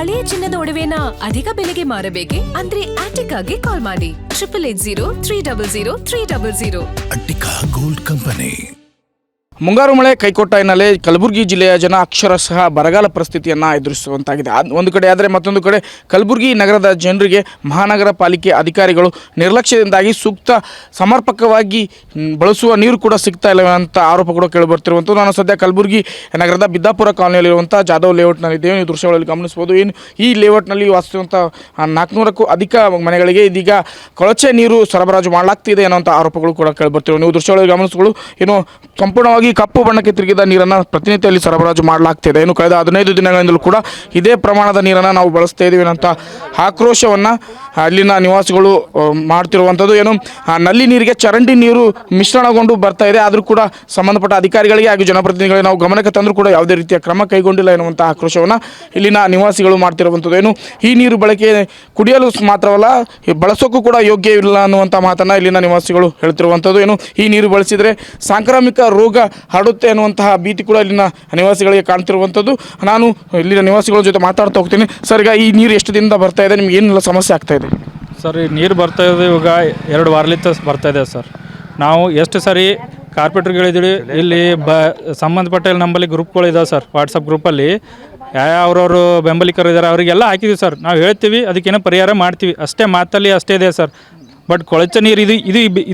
ಹಳೆಯ ಚಿನ್ನದ ಒಡವೆನ ಅಧಿಕ ಬೆಲೆಗೆ ಮಾರಬೇಕೆ? ಅಂದ್ರೆ ಆಟಿಕಾಗೆ ಕಾಲ್ ಮಾಡಿ 8880 ಅಟ್ಟಿಕಾ ಗೋಲ್ಡ್ ಕಂಪನಿ. ಮುಂಗಾರು ಮಳೆ ಕೈಕೊಟ್ಟ ಹಿನ್ನೆಲೆ ಕಲಬುರಗಿ ಜಿಲ್ಲೆಯ ಜನ ಅಕ್ಷರಶಃ ಬರಗಾಲ ಪರಿಸ್ಥಿತಿಯನ್ನು ಎದುರಿಸುವಂತಾಗಿದೆ. ಒಂದು ಕಡೆ ಆದರೆ ಮತ್ತೊಂದು ಕಡೆ ಕಲಬುರಗಿ ನಗರದ ಜನರಿಗೆ ಮಹಾನಗರ ಪಾಲಿಕೆ ಅಧಿಕಾರಿಗಳು ನಿರ್ಲಕ್ಷ್ಯದಿಂದಾಗಿ ಸೂಕ್ತ ಸಮರ್ಪಕವಾಗಿ ಬಳಸುವ ನೀರು ಕೂಡ ಸಿಗ್ತಾ ಇಲ್ಲ ಅಂತ ಆರೋಪ ಕೂಡ ಕೇಳಿಬರ್ತಿರುವಂಥದ್ದು. ನಾನು ಸದ್ಯ ಕಲಬುರಗಿ ನಗರದ ಬಿದ್ದಾಪುರ ಕಾಲೋನಿಯಲ್ಲಿರುವಂಥ ಜಾಧವ್ ಲೇಔಟ್ನಲ್ಲಿದ್ದೇವೆ. ನೀವು ದೃಶ್ಯಗಳಲ್ಲಿ ಗಮನಿಸ್ಬೋದು. ಏನು ಈ ಲೇಔಟ್ನಲ್ಲಿ ವಾಸಿಸುವಂಥ 400ಕ್ಕೂ ಅಧಿಕ ಮನೆಗಳಿಗೆ ಇದೀಗ ಕೊಳಚೆ ನೀರು ಸರಬರಾಜು ಮಾಡಲಾಗ್ತಿದೆ ಅನ್ನೋಂಥ ಆರೋಪಗಳು ಕೂಡ ಕೇಳಿಬರ್ತಿವೆ. ನೀವು ದೃಶ್ಯಗಳಲ್ಲಿ ಗಮನಿಸ್ಗಳು. ಏನು ಸಂಪೂರ್ಣವಾಗಿ ಕಪ್ಪು ಬಣ್ಣಕ್ಕೆ ತಿರುಗಿದ ನೀರನ್ನು ಪ್ರತಿನಿತ್ಯ ಅಲ್ಲಿ ಸರಬರಾಜು ಮಾಡಲಾಗ್ತಿದೆ. ಏನು ಕಳೆದ 15 ದಿನಗಳಿಂದಲೂ ಕೂಡ ಇದೇ ಪ್ರಮಾಣದ ನೀರನ್ನು ನಾವು ಬಳಸ್ತಾ ಇದ್ದೀವಿ ಅಂತ ಆಕ್ರೋಶವನ್ನು ಅಲ್ಲಿನ ನಿವಾಸಿಗಳು ಮಾಡ್ತಿರುವಂಥದ್ದು. ಏನು ನಲ್ಲಿ ನೀರಿಗೆ ಚರಂಡಿ ನೀರು ಮಿಶ್ರಣಗೊಂಡು ಬರ್ತಾ ಇದೆ. ಆದರೂ ಕೂಡ ಸಂಬಂಧಪಟ್ಟ ಅಧಿಕಾರಿಗಳಿಗೆ ಹಾಗೂ ಜನಪ್ರತಿನಿಧಿಗಳಿಗೆ ನಾವು ಗಮನಕ್ಕೆ ತಂದರೂ ಕೂಡ ಯಾವುದೇ ರೀತಿಯ ಕ್ರಮ ಕೈಗೊಂಡಿಲ್ಲ ಎನ್ನುವಂಥ ಆಕ್ರೋಶವನ್ನು ಇಲ್ಲಿನ ನಿವಾಸಿಗಳು ಮಾಡ್ತಿರುವಂಥದ್ದು. ಏನು ಈ ನೀರು ಬಳಕೆ ಕುಡಿಯಲು ಮಾತ್ರವಲ್ಲ ಬಳಸೋಕ್ಕೂ ಕೂಡ ಯೋಗ್ಯವಿಲ್ಲ ಅನ್ನುವಂಥ ಮಾತನ್ನು ಇಲ್ಲಿನ ನಿವಾಸಿಗಳು ಹೇಳ್ತಿರುವಂಥದ್ದು. ಏನು ಈ ನೀರು ಬಳಸಿದರೆ ಸಾಂಕ್ರಾಮಿಕ ರೋಗ ಹರಡುತ್ತೆ ಅನ್ನುವಂತಹ ಭೀತಿ ಕೂಡ ಇಲ್ಲಿನ ನಿವಾಸಿಗಳಿಗೆ ಕಾಣ್ತಿರುವಂಥದ್ದು. ನಾನು ಇಲ್ಲಿನ ನಿವಾಸಿಗಳ ಜೊತೆ ಮಾತಾಡ್ತಾ ಹೋಗ್ತೀನಿ. ಸರ್, ಈಗ ಈ ನೀರು ಎಷ್ಟು ದಿನದಿಂದ ಬರ್ತಾ ಇದೆ? ನಿಮ್ಗೆ ಏನೆಲ್ಲ ಸಮಸ್ಯೆ ಆಗ್ತಾ ಇದೆ? ಸರ್, ಈ ನೀರು ಬರ್ತಾ ಇದೆ ಇವಾಗ 2 ವಾರಲಿತ್ತ ಬರ್ತಾ ಇದೆ ಸರ್. ನಾವು ಎಷ್ಟು ಸರಿ ಕಾರ್ಪೊರೇಟ್ರ್ಗಳಿದ್ದೀವಿ, ಇಲ್ಲಿ ಸಂಬಂಧಪಟ್ಟ ನಮ್ಮಲ್ಲಿ ಗ್ರೂಪ್ಗಳಿದ್ದಾವೆ ಸರ್. ವಾಟ್ಸಪ್ ಗ್ರೂಪಲ್ಲಿ ಅವ್ರವರು ಬೆಂಬಲಿಗರು ಇದ್ದಾರೆ, ಅವರಿಗೆಲ್ಲ ಹಾಕಿದ್ದೀವಿ ಸರ್. ನಾವು ಹೇಳ್ತೀವಿ, ಅದಕ್ಕೇನೋ ಪರಿಹಾರ ಮಾಡ್ತೀವಿ, ಅಷ್ಟೇ ಮಾತಲ್ಲಿ ಅಷ್ಟೇ ಇದೆ ಸರ್. ಬಟ್ ಕೊಳಚೆ ನೀರು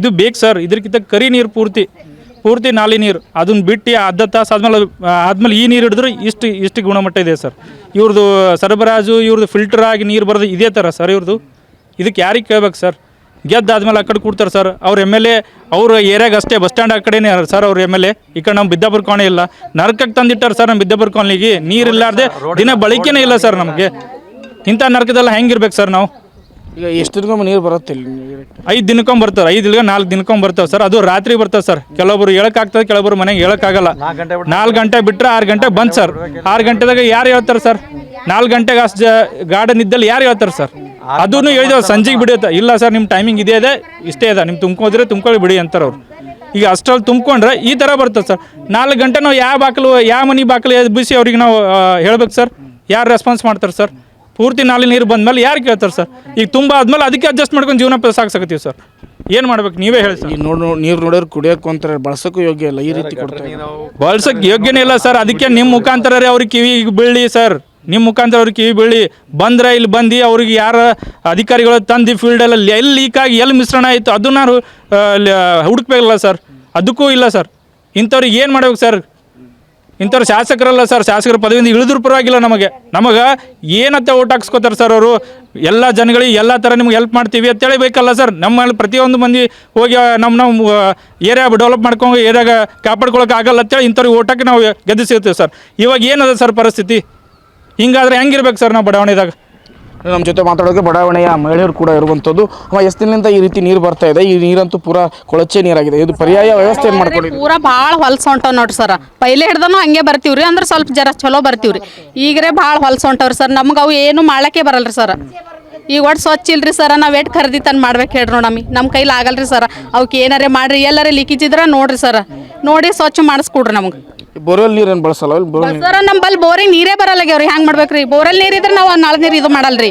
ಇದು ಬೇಕು ಸರ್. ಇದಕ್ಕಿಂತ ಕರಿ ನೀರು ಪೂರ್ತಿ ನಾಲಿ ನೀರು ಅದನ್ನ ಬಿಟ್ಟು ಅರ್ಧ ತಾಸು ಆದಮೇಲೆ ಈ ನೀರು ಹಿಡಿದ್ರೆ ಇಷ್ಟು ಗುಣಮಟ್ಟ ಇದೆ ಸರ್. ಇವ್ರದ್ದು ಸರಬರಾಜು, ಇವ್ರದ್ದು ಫಿಲ್ಟರ್ ಆಗಿ ನೀರು ಬರೋದು ಇದೇ ಥರ ಸರ್. ಇವ್ರದ್ದು ಇದಕ್ಕೆ ಯಾರಿಗೆ ಕೇಳ್ಬೇಕು ಸರ್? ಗೆದ್ದಾದ್ಮೇಲೆ ಆ ಕಡೆ ಕೊಡ್ತಾರೆ ಸರ್. ಅವ್ರ MLA ಅವ್ರ ಏರಿಯಾಗ ಅಷ್ಟೇ, ಬಸ್ ಸ್ಟ್ಯಾಂಡ್ ಆ ಕಡೆನೇ ಸರ್ ಅವ್ರ MLA. ಈ ಕಡೆ ನಮ್ಮ ಬಿದ್ದಾಪುರ ಕಾಲನಿ ಇಲ್ಲ, ನರಕಕ್ಕೆ ತಂದಿಟ್ಟಾರೆ ಸರ್. ನಮ್ಮ ಬಿದ್ದಾಪುರ ಕಾಲನಿಗೆ ನೀರು ಇಲ್ಲಾರ್ದೆ ದಿನ ಬಳಕೆನೇ ಇಲ್ಲ ಸರ್. ನಮಗೆ ಇಂಥ ನರಕದೆಲ್ಲ ಹೆಂಗಿರ್ಬೇಕು ಸರ್ ನಾವು? ಈಗ ಎಷ್ಟು ದಿನಕ್ಕೊಮ್ಮೆ ನೀರು ಬರುತ್ತೆ? 5 ದಿನಕ್ಕೊಮ್ಮೆ ಬರ್ತಾರೆ, 5 ಇಲ್ಲ 4 ದಿನಕ್ಕೊಮ್ಮೆ ಬರ್ತಾವೆ ಸರ್. ಅದು ರಾತ್ರಿ ಬರ್ತವೆ ಸರ್. ಕೆಲವೊಬ್ರು ಹೇಳೋಕ್ಕಾಗ್ತದೆ, ಕೆಲವೊಬ್ರು ಮನೆಗೆ ಹೇಳೋಕ್ಕಾಗಲ್ಲ. 4 ಗಂಟೆ ಬಿಟ್ಟರೆ 6 ಗಂಟೆ ಬಂದು ಸರ್. 6 ಗಂಟೆದಾಗ ಯಾರು ಹೇಳ್ತಾರೆ ಸರ್? 4 ಗಂಟೆಗೆ ಅಷ್ಟು ಗಾರ್ಡನ್ ಇದ್ದಲ್ಲಿ ಯಾರು ಹೇಳ್ತಾರೆ ಸರ್? ಅದನ್ನು ಹೇಳಿದೆವು ಸಂಜೆಗೆ ಬಿಡುತ್ತೆ. ಇಲ್ಲ ಸರ್, ನಿಮ್ಮ ಟೈಮಿಂಗ್ ಇದೇ ಇಷ್ಟೇ ಇದೆ, ನಿಮ್ಮ ತುಂಬ್ಕೋದ್ರೆ ತುಂಬ್ಕೊಳ್ಳಿ ಬಿಡಿ ಅಂತಾರೆ ಅವ್ರು. ಈಗ ಅಷ್ಟರಲ್ಲಿ ತುಂಬ್ಕೊಂಡ್ರೆ ಈ ಥರ ಬರ್ತದೆ ಸರ್. 4 ಗಂಟೆ ನಾವು ಯಾವ ಮನೆ ಬಾಗಿಲು ಎಬ್ಬಿಸಿ ಅವ್ರಿಗೆ ನಾವು ಹೇಳ್ಬೇಕು ಸರ್? ಯಾರು ರೆಸ್ಪಾನ್ಸ್ ಮಾಡ್ತಾರೆ ಸರ್? ಪೂರ್ತಿ ನಾಳೆ ನೀರು ಬಂದಮೇಲೆ ಯಾರು ಕೇಳ್ತಾರೆ ಸರ್? ಈಗ ತುಂಬ ಆದ್ಮೇಲೆ ಅದಕ್ಕೆ ಅಡ್ಜಸ್ಟ್ ಮಾಡ್ಕೊಂಡು ಜೀವನ ಸಾಗಿಸಕತ್ತೀವಿ ಸರ್. ಏನು ಮಾಡ್ಬೇಕು ನೀವೇ ಹೇಳಿ ಸರ್? ನೀರು ನೋಡಿದ್ರೆ ಕುಡಿಯೋಕೆ ಅಂತಾರೆ, ಬಳಸೋಕ್ಕೂ ಯೋಗ್ಯ ಇಲ್ಲ. ಈ ರೀತಿ ಕೊಡ್ತಾರೆ, ಬಳಸೋಕೆ ಯೋಗ್ಯನೇ ಇಲ್ಲ ಸರ್. ಅದಕ್ಕೆ ನಿಮ್ಮ ಮುಖಾಂತರ ಅವ್ರಿಗೆ ಕಿವಿಗೆ ಬೀಳಿ ಸರ್. ನಿಮ್ಮ ಮುಖಾಂತರ ಅವ್ರಿಗೆ ಕಿವಿ ಬೀಳಿ ಬಂದರೆ ಇಲ್ಲಿ ಬಂದು ಅವ್ರಿಗೆ ಯಾರು ಅಧಿಕಾರಿಗಳು ತಂದು ಫೀಲ್ಡಲ್ಲಿ ಎಲ್ಲಿ ಲೀಕಾಗಿ ಎಲ್ಲಿ ಮಿಶ್ರಣ ಆಯಿತು ಅದನ್ನು ಹುಡುಕ್ಬೇಕಲ್ಲ ಸರ್. ಅದಕ್ಕೂ ಇಲ್ಲ ಸರ್. ಇಂಥವ್ರಿಗೆ ಏನು ಮಾಡ್ಬೇಕು ಸರ್? ಇಂಥವ್ರು ಶಾಸಕರಲ್ಲ ಸರ್. ಶಾಸಕರ ಪದವಿಯಿಂದ ಇಳಿದ್ರು ಪರವಾಗಿಲ್ಲ. ನಮಗೆ ಏನಂತ ಓಟ್ ಹಾಕ್ಸ್ಕೋತಾರೆ ಸರ್ ಅವರು? ಎಲ್ಲ ಜನಗಳಿಗೆ ಎಲ್ಲ ಥರ ನಿಮ್ಗೆ ಹೆಲ್ಪ್ ಮಾಡ್ತೀವಿ ಅಂತೇಳಿ ಬೇಕಲ್ಲ ಸರ್. ನಮ್ಮಲ್ಲಿ ಪ್ರತಿಯೊಂದು ಮಂದಿ ಹೋಗಿ ನಮ್ಮ ಏರಿಯಾ ಡೆವಲಪ್ ಮಾಡ್ಕೊಂಡು ಏರಿಯಾಗ ಕಾಪಾಡ್ಕೊಳಕ್ಕೆ ಆಗಲ್ಲ ಅಂತೇಳಿ ಇಂಥವ್ರಿಗೆ ಓಟಾಕಿ ನಾವು ಗೆದ್ದಿಸಿರ್ತೀವಿ ಸರ್. ಇವಾಗ ಏನದ ಸರ್ ಪರಿಸ್ಥಿತಿ? ಹಿಂಗಾದ್ರೆ ಹೆಂಗಿರ್ಬೇಕು ಸರ್ ನಾವು ಬಡಾವಣೆದಾಗ? ನಮ್ಮ ಜೊತೆ ಮಾತಾಡೋಕೆ ಬಡಾವಣೆಯ ಮಹಿಳೆಯರು ಕೂಡ ಇರುವಂಥದ್ದು. ಎಷ್ಟು ದಿನದಿಂದ ಈ ರೀತಿ ನೀರು ಬರ್ತಾ ಇದೆ? ಈ ನೀರಂತೂ ಪೂರಾ ಕೊಳಚೆ ನೀರಾಗಿದೆ. ಇದು ಪರ್ಯಾಯ ವ್ಯವಸ್ಥೆ ಏನು ಮಾಡ್ಕೊಂಡಿದ್ದೀವಿ? ಪೂರಾ ಭಾಳ ಹೊಲಸು ಹೊಂಟವ್ ನೋಡ್ರಿ ಸರ್. ಪೈಲೆ ಹಿಡ್ದನು ಹಂಗೆ ಬರ್ತೀವ್ರಿ, ಅಂದ್ರೆ ಸ್ವಲ್ಪ ಜರ ಚಲೋ ಬರ್ತೀವ್ರಿ. ಈಗರೇ ಭಾಳ ಹೊಲಸು ಹೊಂಟವ್ರಿ ಸರ್. ನಮ್ಗೆ ಅವು ಏನು ಮಾಡೋಕ್ಕೆ ಬರಲ್ರಿ ಸರ್. ಈಗ ಒಟ್ಟು ಸ್ವಚ್ಛ ಇಲ್ರಿ ಸರ್. ನಾವು ಎಷ್ಟು ಖರೀದಿ ತಂದು ಮಾಡ್ಬೇಕು ಹೇಳ್ರಿ ನೋಡಮ್ಮಿ. ನಮ್ಮ ಕೈಲಿ ಆಗಲ್ರಿ ಸರ್. ಅವಕ್ಕೆ ಏನಾರೇ ಮಾಡ್ರಿ, ಎಲ್ಲಾರೇ ಲೀಕೇಜ್ ಇದ್ರೆ ನೋಡ್ರಿ ಸರ್, ನೋಡಿ ಸ್ವಚ್ಛ ಮಾಡಿಸ್ಕೊಡ್ರಿ ನಮ್ಗೆ. ಬೋರ್ವೆಲ್ ನೀರೇನು ಬಳಸಲ್ಲ ಸರ್? ನಮ್ಮಲ್ಲಿ ಬೋರಿಂಗ್ ನೀರೇ ಬರಲ್ಲಾಗ್ಯಾವ್ರಿ. ಹೆಂಗೆ ಮಾಡ್ಬೇಕ್ರಿ? ಬೋರಲ್ಲಿ ನೀರು ಇದ್ರೆ ನಾವು ನಾಳೆ ನೀರು ಇದು ಮಾಡಲ್ರಿ.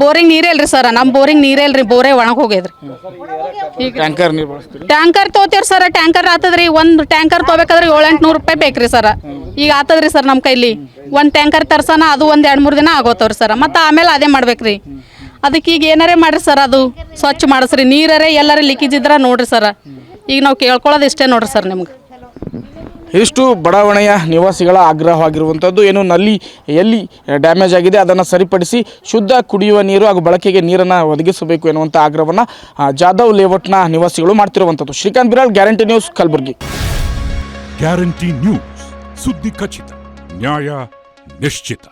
ಬೋರಿಂಗ್ ನೀರೇ ಇಲ್ರಿ ಸರ್. ನಮ್ಮ ಬೋರಿಂಗ್ ನೀರೇ ಇಲ್ರಿ, ಬೋರೇ ಒಣಗಿ ಹೋಗ್ಯದ್ರಿ. ಈಗ ಟ್ಯಾಂಕರ್ ನೀರು ಬಳಸ್ತೀವಿ. ಟ್ಯಾಂಕರ್ ತೊಗೋತೀವ್ರಿ ಸರ್. ಟ್ಯಾಂಕರ್ ಆತದ್ರಿ. ಒಂದು ಟ್ಯಾಂಕರ್ ತೊಗೋಬೇಕಾದ್ರೆ 700-800 ರೂಪಾಯಿ ಬೇಕ್ರಿ ಸರ್. ಈಗ ಆತದ್ರಿ ಸರ್ ನಮ್ಮ ಕೈಲಿ. ಒಂದು ಟ್ಯಾಂಕರ್ ತರ್ಸೋಣ, ಅದು ಒಂದು 2-3 ದಿನ ಆಗೋತವ್ರಿ ಸರ್. ಮತ್ತು ಆಮೇಲೆ ಅದೇ ಮಾಡ್ಬೇಕ್ರಿ. ಅದಕ್ಕೆ ಈಗ ಏನಾರೇ ಮಾಡಿರಿ ಸರ್, ಅದು ಸ್ವಚ್ಛ ಮಾಡಿಸ್ರಿ. ನೀರೇ ಎಲ್ಲಾರೇ ಲೀಕೇಜ್ ಇದ್ರೆ ನೋಡ್ರಿ ಸರ್. ಈಗ ನಾವು ಕೇಳ್ಕೊಳ್ಳೋದು ಇಷ್ಟೇ ನೋಡ್ರಿ ಸರ್ ನಿಮ್ಗೆ. ಇಷ್ಟು ಬಡಾವಣೆಯ ನಿವಾಸಿಗಳ ಆಗ್ರಹವಾಗಿರುವಂಥದ್ದು. ಏನು ನಲ್ಲಿ ಎಲ್ಲಿ ಡ್ಯಾಮೇಜ್ ಆಗಿದೆ ಅದನ್ನು ಸರಿಪಡಿಸಿ ಶುದ್ಧ ಕುಡಿಯುವ ನೀರು ಹಾಗೂ ಬಳಕೆಗೆ ನೀರನ್ನು ಒದಗಿಸಬೇಕು ಎನ್ನುವಂಥ ಆಗ್ರಹವನ್ನು ಜಾಧವ್ ಲೇಔಟ್ನ ನಿವಾಸಿಗಳು ಮಾಡ್ತಿರುವಂಥದ್ದು. Srikanth Biral, Guarantee News, Kalaburagi. Guarantee News, ಸುದ್ದಿ ಖಚಿತ, ನ್ಯಾಯ ನಿಶ್ಚಿತ.